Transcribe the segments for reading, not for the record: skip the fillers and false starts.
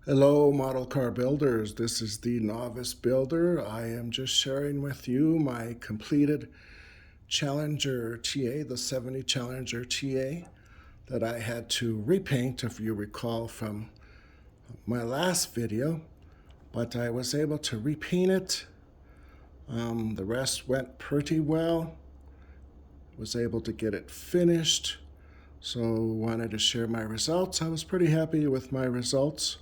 Hello, model car builders. This is the Novice Builder. I am just sharing with you my completed Challenger TA, the 70 Challenger TA that I had to repaint, if you recall from my last video, but I was able to repaint it. The rest went pretty well. Was able to get it finished. So wanted to share my results. I was pretty happy with my results.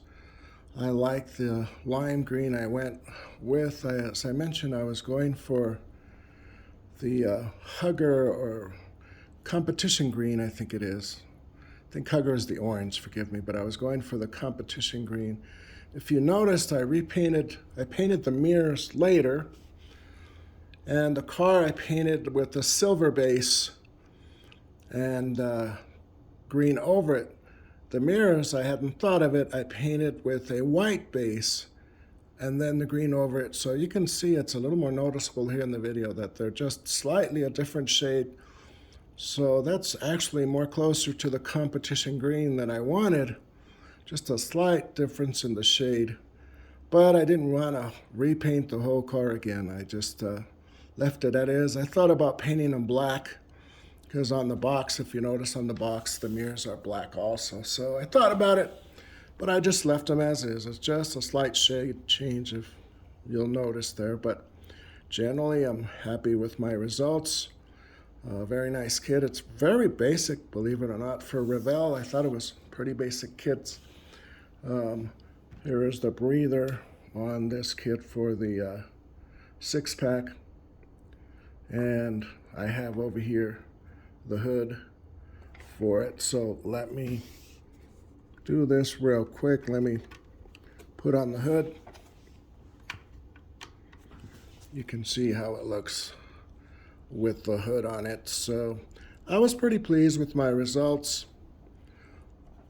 I like the lime green I went with. As I mentioned, I was going for the Hugger or competition green, I think it is. I think Hugger is the orange, forgive me, but I was going for the competition green. If you noticed, I painted the mirrors later, and the car I painted with a silver base and green over it. The mirrors, I hadn't thought of it, I painted with a white base and then the green over it. So you can see it's a little more noticeable here in the video that they're just slightly a different shade. So that's actually more closer to the competition green than I wanted. Just a slight difference in the shade. But I didn't want to repaint the whole car again. I just left it as is. I thought about painting them black because on the box, if you notice on the box, the mirrors are black also. So I thought about it, but I just left them as is. It's just a slight shade change, if you'll notice there. But generally, I'm happy with my results. Very nice kit. It's very basic, believe it or not, for Revell. I thought it was pretty basic kits. Here is the breather on this kit for the 6-pack. And I have over here the hood for it. So let me do this real quick. Let me put on the hood. You can see how it looks with the hood on it. So I was pretty pleased with my results.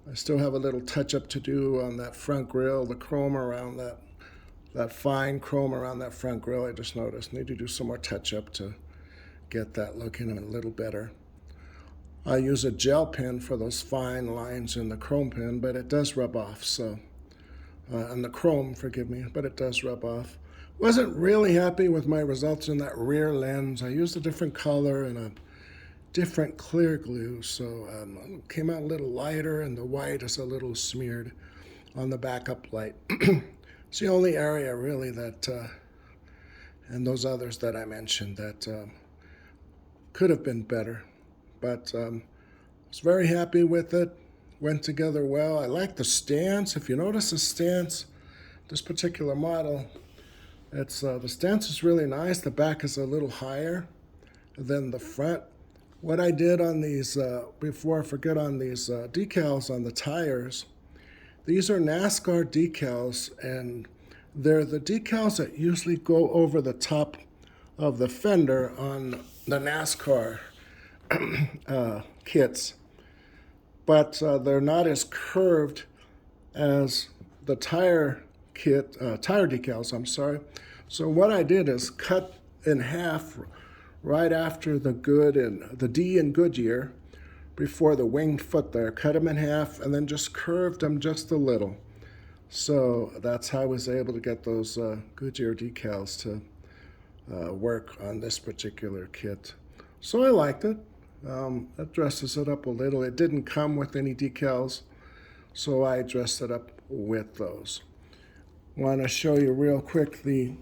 I still have a little touch-up to do on that front grille, the chrome around that fine chrome around that front grille. I just noticed need to do some more touch-up to get that looking a little better. I use a gel pen for those fine lines in the chrome pen, but it does rub off. So, and the chrome, forgive me, but it does rub off. Wasn't really happy with my results in that rear lens. I used a different color and a different clear glue, so it came out a little lighter, and the white is a little smeared on the backup light. It's the only area really that, and those others that I mentioned, that could have been better. But I was very happy with it. Went together well. I like the stance. If you notice the stance, this particular model, it's the stance is really nice. The back is a little higher than the front. What I did on these, before I forget, on these decals on the tires, these are NASCAR decals, and they're the decals that usually go over the top of the fender on the NASCAR kits, but they're not as curved as the tire decals, I'm sorry. So what I did is cut in half right after the D in Goodyear, before the winged foot there, cut them in half and then just curved them just a little. So that's how I was able to get those Goodyear decals to work on this particular kit. So I liked it. That dresses it up a little. It didn't come with any decals, so I dressed it up with those. Want to show you real quick the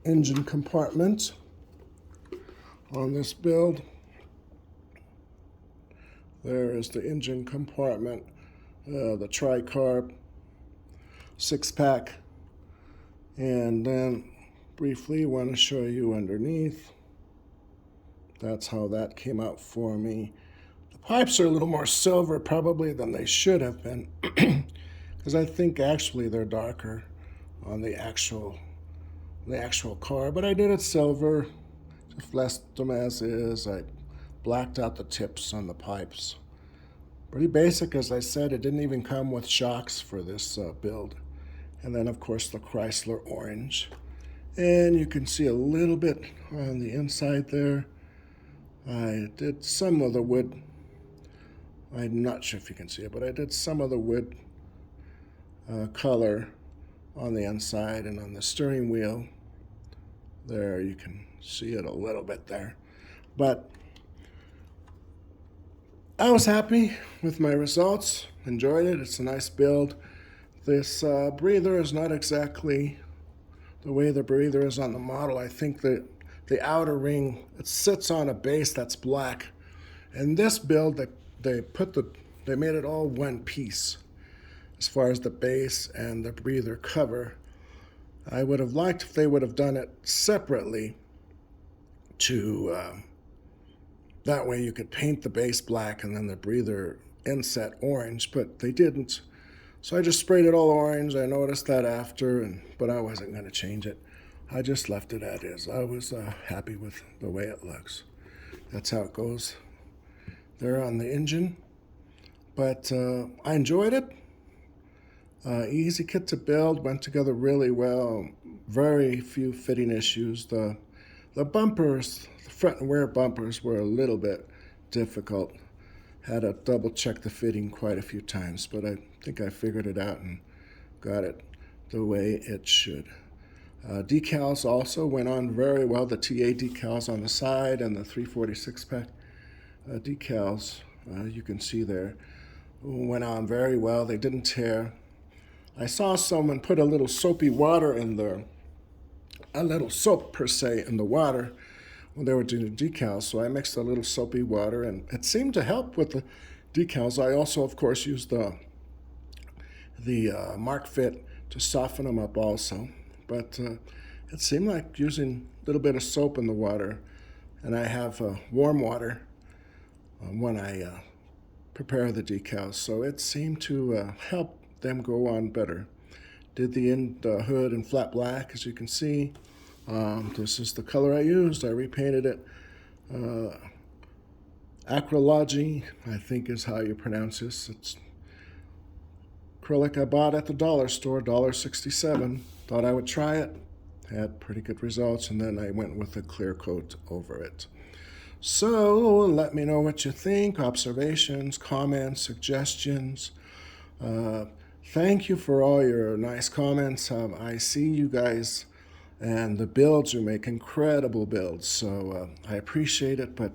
engine compartment on this build. There is the engine compartment, the tricarb 6-pack, and then briefly want to show you underneath. That's how that came out for me. The pipes are a little more silver probably than they should have been, because I think actually they're darker on the actual car, but I did it silver, just left them as is. I blacked out the tips on the pipes. Pretty basic, as I said. It didn't even come with shocks for this build. And then of course the Chrysler orange. And you can see a little bit on the inside there. I did some of the wood. I'm not sure if you can see it, but I did some of the wood color on the inside, and on the steering wheel there you can see it a little bit there. But I was happy with my results, enjoyed it. It's a nice build. This breather is not exactly the way the breather is on the model. I think that the outer ring, it sits on a base that's black. And this build, they made it all one piece as far as the base and the breather cover. I would have liked if they would have done it separately to that way you could paint the base black and then the breather inset orange, but they didn't. So I just sprayed it all orange. I noticed that after, but I wasn't going to change it. I just left it as is. I was happy with the way it looks. That's how it goes there on the engine. But I enjoyed it. Easy kit to build, went together really well. Very few fitting issues. The bumpers, the front and rear bumpers were a little bit difficult. Had to double check the fitting quite a few times, but I think I figured it out and got it the way it should. Decals also went on very well. The TA decals on the side and the 346 pack decals, you can see there, went on very well. They didn't tear. I saw someone put a little soapy water in there, a little soap per se in the water when they were doing the decals. So I mixed a little soapy water and it seemed to help with the decals. I also, of course, used the Mark Fit to soften them up also. But it seemed like using a little bit of soap in the water, and I have warm water when I prepare the decals. So it seemed to help them go on better. Did the hood in flat black, as you can see. This is the color I used. I repainted it. Acrylogy, I think is how you pronounce this. It's acrylic I bought at the dollar store, $1.67. Thought I would try it. Had pretty good results, and then I went with a clear coat over it. So let me know what you think, observations, comments, suggestions. Thank you for all your nice comments. I see you guys and the builds you make, incredible builds. So I appreciate it, but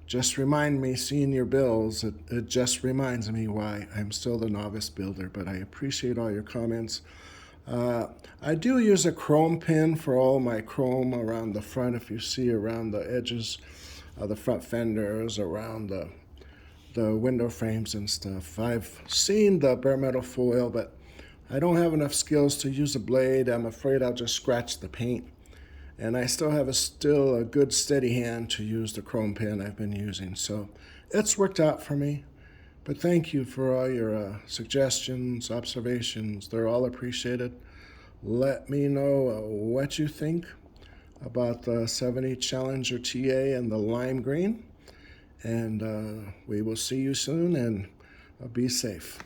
just remind me, seeing your builds, it just reminds me why I'm still the novice builder, but I appreciate all your comments. I do use a chrome pin for all my chrome around the front, if you see around the edges of the front fenders, around the window frames and stuff. I've seen the bare metal foil, but I don't have enough skills to use a blade. I'm afraid I'll just scratch the paint. And I still have a good steady hand to use the chrome pin I've been using. So it's worked out for me. But thank you for all your suggestions, observations. They're all appreciated. Let me know what you think about the 70 Challenger TA and the lime green. And we will see you soon, and be safe.